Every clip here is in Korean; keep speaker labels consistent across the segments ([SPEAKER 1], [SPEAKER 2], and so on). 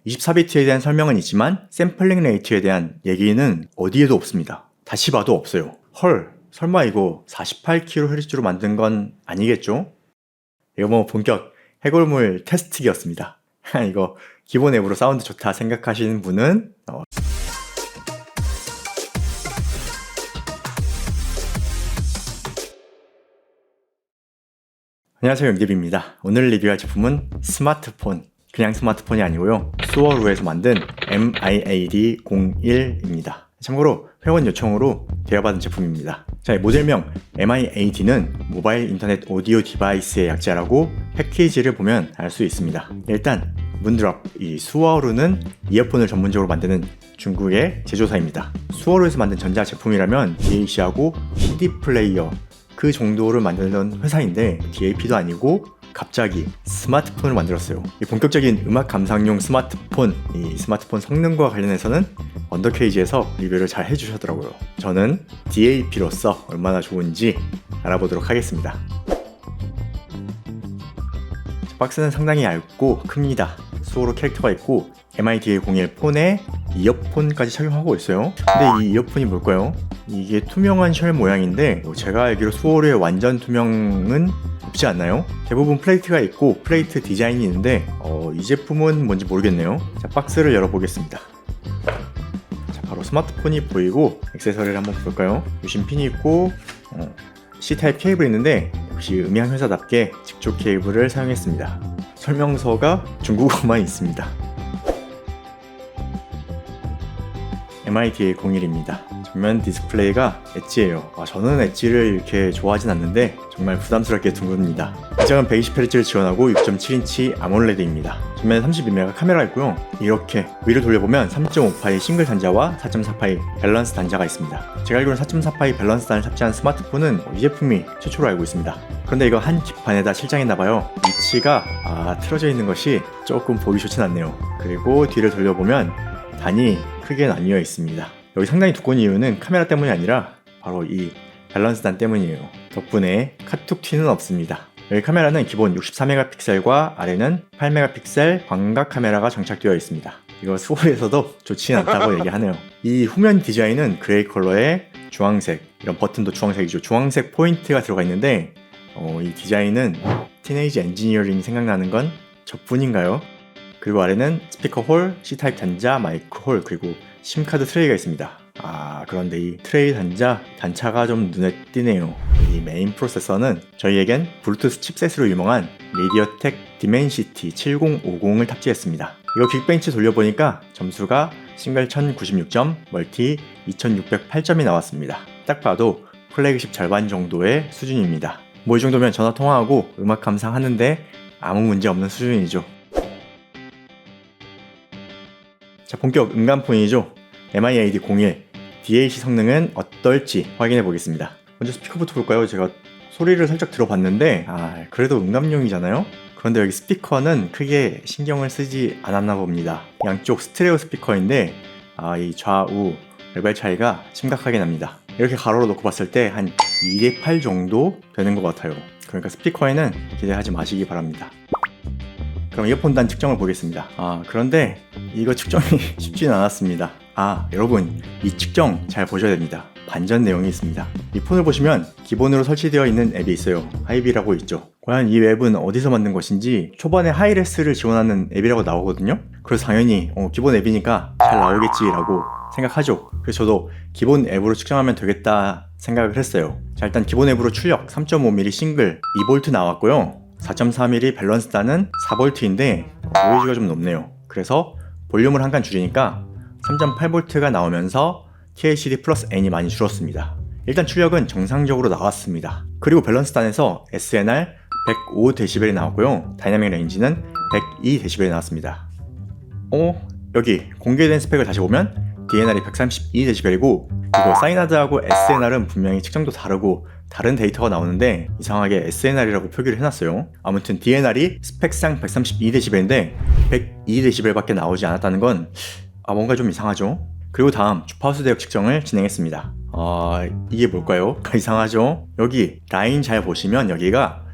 [SPEAKER 1] 24비트에 대한 설명은 있지만 샘플링 레이트에 대한 얘기는 어디에도 없습니다. 다시 봐도 없어요. 헐, 설마 이거 48kHz로 만든 건 아니겠죠? 이거 뭐 본격 해골물 테스트기였습니다. 이거 기본 앱으로 사운드 좋다 생각하시는 분은 안녕하세요, 영디비입니다. 오늘 리뷰할 제품은 스마트폰, 그냥 스마트폰이 아니고요, 수어루에서 만든 MIAD01입니다. 참고로 회원 요청으로 대여받은 제품입니다. 자, 모델명 MIAD는 모바일 인터넷 오디오 디바이스의 약자라고 패키지를 보면 알 수 있습니다. 일단 문드럽, 이 수어루는 이어폰을 전문적으로 만드는 중국의 제조사입니다. 수어루에서 만든 전자 제품이라면 DAC하고 CD 플레이어 그 정도를 만들던 회사인데 DAP도 아니고 갑자기 스마트폰을 만들었어요. 이 본격적인 음악 감상용 스마트폰, 이 스마트폰 성능과 관련해서는 언더케이지에서 리뷰를 잘 해주셨더라고요. 저는 DAP로서 얼마나 좋은지 알아보도록 하겠습니다. 박스는 상당히 얇고 큽니다. 수어로 캐릭터가 있고 MIDA01 폰에 이어폰까지 착용하고 있어요. 근데 이 이어폰이 뭘까요? 이게 투명한 쉘 모양인데 제가 알기로 수어로의 완전 투명은 없지 않나요? 대부분 플레이트가 있고 플레이트 디자인이 있는데 이 제품은 뭔지 모르겠네요. 자, 박스를 열어보겠습니다. 자, 바로 스마트폰이 보이고 액세서리를 한번 볼까요? 유심핀이 있고 C타입 케이블이 있는데 역시 음향 회사답게 직조 케이블을 사용했습니다. 설명서가 중국어만 있습니다. MIDA01입니다. 전면 디스플레이가 엣지예요. 저는 엣지를 이렇게 좋아하진 않는데 정말 부담스럽게 둥글립니다. 화장은 120Hz를 지원하고 6.7인치 아몰레드입니다. 전면에 32메가 카메라가 있고요. 이렇게 위를 돌려보면 3.5파이 싱글 단자와 4.4파이 밸런스 단자가 있습니다. 제가 알기로는 4.4파이 밸런스 단을 탑재한 스마트폰은 이 제품이 최초로 알고 있습니다. 그런데 이거 한 기판에다 실장했나봐요. 위치가 틀어져 있는 것이 조금 보기 좋진 않네요. 그리고 뒤를 돌려보면 단이 크게 나뉘어 있습니다. 여기 상당히 두꺼운 이유는 카메라 때문이 아니라 바로 이 밸런스 단 때문이에요. 덕분에 카툭 튀는 없습니다. 여기 카메라는 기본 64메가픽셀과 아래는 8메가픽셀 광각 카메라가 장착되어 있습니다. 이거 수어에서도 좋지 않다고 얘기하네요. 이 후면 디자인은 그레이 컬러의 주황색, 이런 버튼도 주황색이죠. 주황색 포인트가 들어가 있는데 이 디자인은 티네이지 엔지니어링 생각나는 건 저뿐인가요? 그리고 아래는 스피커 홀, C타입 단자, 마이크 홀, 그리고 심카드 트레이가 있습니다. 그런데 이 트레이 단차가 좀 눈에 띄네요. 이 메인 프로세서는 저희에겐 블루투스 칩셋으로 유명한 미디어텍 디멘시티 7050을 탑재했습니다. 이거 긱벤치 돌려보니까 점수가 싱글 1096점, 멀티 2608점이 나왔습니다. 딱 봐도 플래그십 절반 정도의 수준입니다. 이 정도면 전화 통화하고 음악 감상하는데 아무 문제 없는 수준이죠. 자, 본격 음감폰이죠. MIAD01 DAC 성능은 어떨지 확인해 보겠습니다. 먼저 스피커부터 볼까요? 제가 소리를 살짝 들어봤는데 그래도 음감용이잖아요. 그런데 여기 스피커는 크게 신경을 쓰지 않았나 봅니다. 양쪽 스테레오 스피커인데 이 좌우 레벨 차이가 심각하게 납니다. 이렇게 가로로 놓고 봤을 때 한 2대 8 정도 되는 것 같아요. 그러니까 스피커에는 기대하지 마시기 바랍니다. 그럼 이어폰 단 측정을 보겠습니다. 그런데 이거 측정이 쉽진 않았습니다. 여러분, 이 측정 잘 보셔야 됩니다. 반전 내용이 있습니다. 이 폰을 보시면 기본으로 설치되어 있는 앱이 있어요. 하이비라고 있죠. 과연 이 앱은 어디서 만든 것인지 초반에 하이레스를 지원하는 앱이라고 나오거든요. 그래서 당연히 기본 앱이니까 잘 나오겠지라고 생각하죠. 그래서 저도 기본 앱으로 측정하면 되겠다 생각을 했어요. 자, 일단 기본 앱으로 출력 3.5mm 싱글 2V 나왔고요. 4.4mm 밸런스 단은 4V인데 노이즈가 좀 높네요. 그래서 볼륨을 한 칸 줄이니까 3.8V가 나오면서 TLCD 플러스 N이 많이 줄었습니다. 일단 출력은 정상적으로 나왔습니다. 그리고 밸런스 단에서 SNR 105dB이 나왔고요. 다이나믹 레인지는 102dB이 나왔습니다. 여기 공개된 스펙을 다시 보면 DNR이 132dB이고 그리고 사이나드하고 SNR은 분명히 측정도 다르고 다른 데이터가 나오는데 이상하게 SNR이라고 표기를 해놨어요. 아무튼 DNR이 스펙상 132dB인데 102dB밖에 나오지 않았다는 건 뭔가 좀 이상하죠. 그리고 다음 주파수 대역 측정을 진행했습니다. 이게 뭘까요? 이상하죠? 여기 라인 잘 보시면 여기가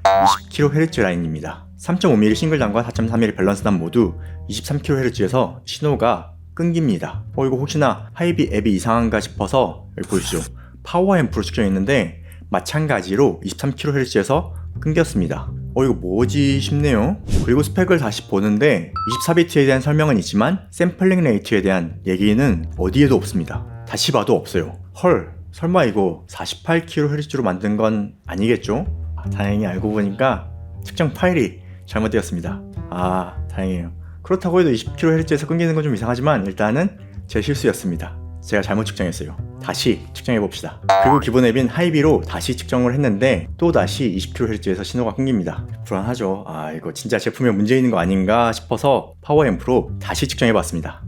[SPEAKER 1] 20kHz 라인입니다. 3.5mm 싱글단과 4.3mm 밸런스단 모두 23kHz에서 신호가 끊깁니다. 이거 혹시나 하이비 앱이 이상한가 싶어서 여기 보이시죠? 파워 앰프로 측정했는데 마찬가지로 23kHz에서 끊겼습니다. 이거 뭐지 싶네요. 그리고 스펙을 다시 보는데 24비트에 대한 설명은 있지만 샘플링 레이트에 대한 얘기는 어디에도 없습니다. 다시 봐도 없어요. 헐, 설마 이거 48kHz로 만든 건 아니겠죠? 다행히 알고 보니까 측정 파일이 잘못되었습니다. 다행이에요. 그렇다고 해도 20kHz에서 끊기는 건 좀 이상하지만 일단은 제 실수였습니다. 제가 잘못 측정했어요. 다시 측정해봅시다. 그리고 기본 앱인 하이비로 다시 측정을 했는데 또다시 20kHz에서 신호가 끊깁니다. 불안하죠. 이거 진짜 제품에 문제 있는 거 아닌가 싶어서 파워앰프로 다시 측정해봤습니다.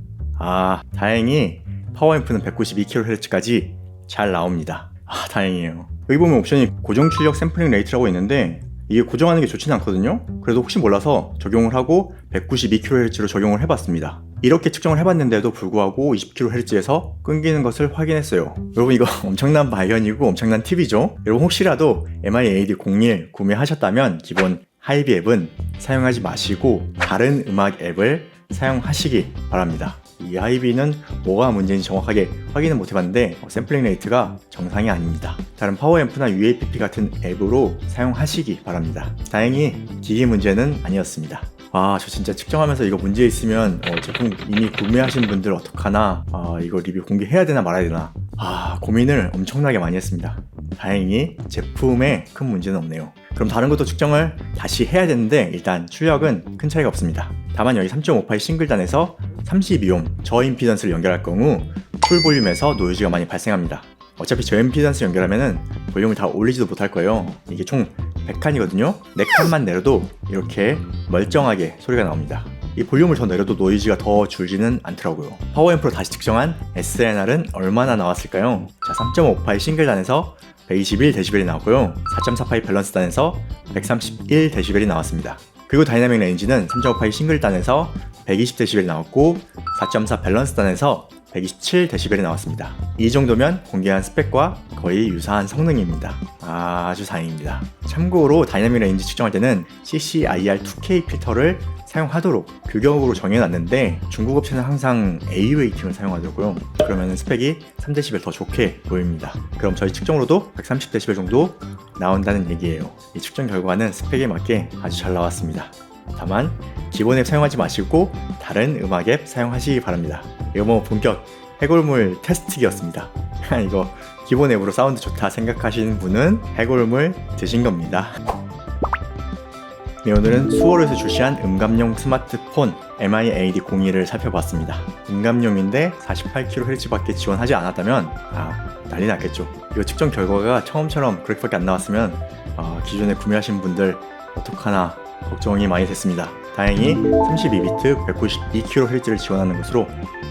[SPEAKER 1] 다행히 파워앰프는 192kHz까지 잘 나옵니다. 다행이에요. 여기 보면 옵션이 고정 출력 샘플링 레이트라고 있는데 이게 고정하는 게 좋지는 않거든요. 그래도 혹시 몰라서 적용을 하고 192kHz로 적용을 해봤습니다. 이렇게 측정을 해봤는데도 불구하고 20kHz에서 끊기는 것을 확인했어요. 여러분 이거 엄청난 발견이고 엄청난 팁이죠. 여러분 혹시라도 MIAD01 구매하셨다면 기본 하이비 앱은 사용하지 마시고 다른 음악 앱을 사용하시기 바랍니다. 이 하이비는 뭐가 문제인지 정확하게 확인은 못해봤는데 샘플링 레이트가 정상이 아닙니다. 다른 파워앰프나 UAPP 같은 앱으로 사용하시기 바랍니다. 다행히 기기 문제는 아니었습니다. 저 진짜 측정하면서 이거 문제 있으면 제품 이미 구매하신 분들 어떡하나, 이거 리뷰 공개해야 되나 말아야 되나, 고민을 엄청나게 많이 했습니다. 다행히 제품에 큰 문제는 없네요. 그럼 다른 것도 측정을 다시 해야 되는데 일단 출력은 큰 차이가 없습니다. 다만 여기 3.58 싱글단에서 32옴 저임피던스를 연결할 경우 풀 볼륨에서 노이즈가 많이 발생합니다. 어차피 저임피던스 연결하면은 볼륨을 다 올리지도 못할 거예요. 이게 총 100칸이거든요. 4칸만 내려도 이렇게 멀쩡하게 소리가 나옵니다. 이 볼륨을 더 내려도 노이즈가 더 줄지는 않더라고요. 파워앰프로 다시 측정한 SNR은 얼마나 나왔을까요? 3.58 싱글단에서 121dB이 나왔고요. 4.48 밸런스단에서 131dB이 나왔습니다. 그리고 다이나믹 레인지는 3.58 싱글단에서 120dB이 나왔고 4.4 밸런스단에서 127dB이 나왔습니다. 이 정도면 공개한 스펙과 거의 유사한 성능입니다. 아주 다행입니다. 참고로 다이나믹 레인지 측정할 때는 CCIR2K 필터를 사용하도록 규격으로 정해놨는데 중국 업체는 항상 A 웨이팅을 사용하더라고요. 그러면 스펙이 3dB 더 좋게 보입니다. 그럼 저희 측정으로도 130dB 정도 나온다는 얘기예요. 이 측정 결과는 스펙에 맞게 아주 잘 나왔습니다. 다만 기본 앱 사용하지 마시고 다른 음악 앱 사용하시기 바랍니다. 이거 본격 해골물 테스트기였습니다. 이거 기본 앱으로 사운드 좋다 생각하시는 분은 해골물 드신 겁니다. 네, 오늘은 수월에서 출시한 음감용 스마트폰 MIAD01을 살펴봤습니다. 음감용인데 48kHz 밖에 지원하지 않았다면 난리 났겠죠. 이거 측정 결과가 처음처럼 그렇게밖에 안 나왔으면 기존에 구매하신 분들 어떡하나 걱정이 많이 됐습니다. 다행히 32비트 192kHz를 지원하는 것으로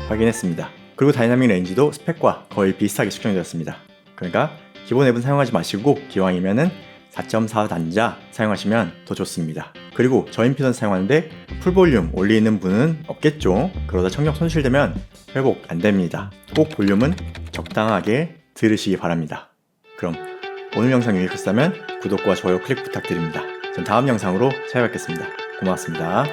[SPEAKER 1] 확인했습니다. 그리고 다이나믹 레인지도 스펙과 거의 비슷하게 측정되었습니다. 그러니까 기본 앱은 사용하지 마시고 기왕이면은 4.4 단자 사용하시면 더 좋습니다. 그리고 저임피던스 사용하는데 풀볼륨 올리는 분은 없겠죠. 그러다 청력 손실되면 회복 안됩니다. 꼭 볼륨은 적당하게 들으시기 바랍니다. 그럼 오늘 영상 유익하셨다면 구독과 좋아요 클릭 부탁드립니다. 전 다음 영상으로 찾아뵙겠습니다. 고맙습니다.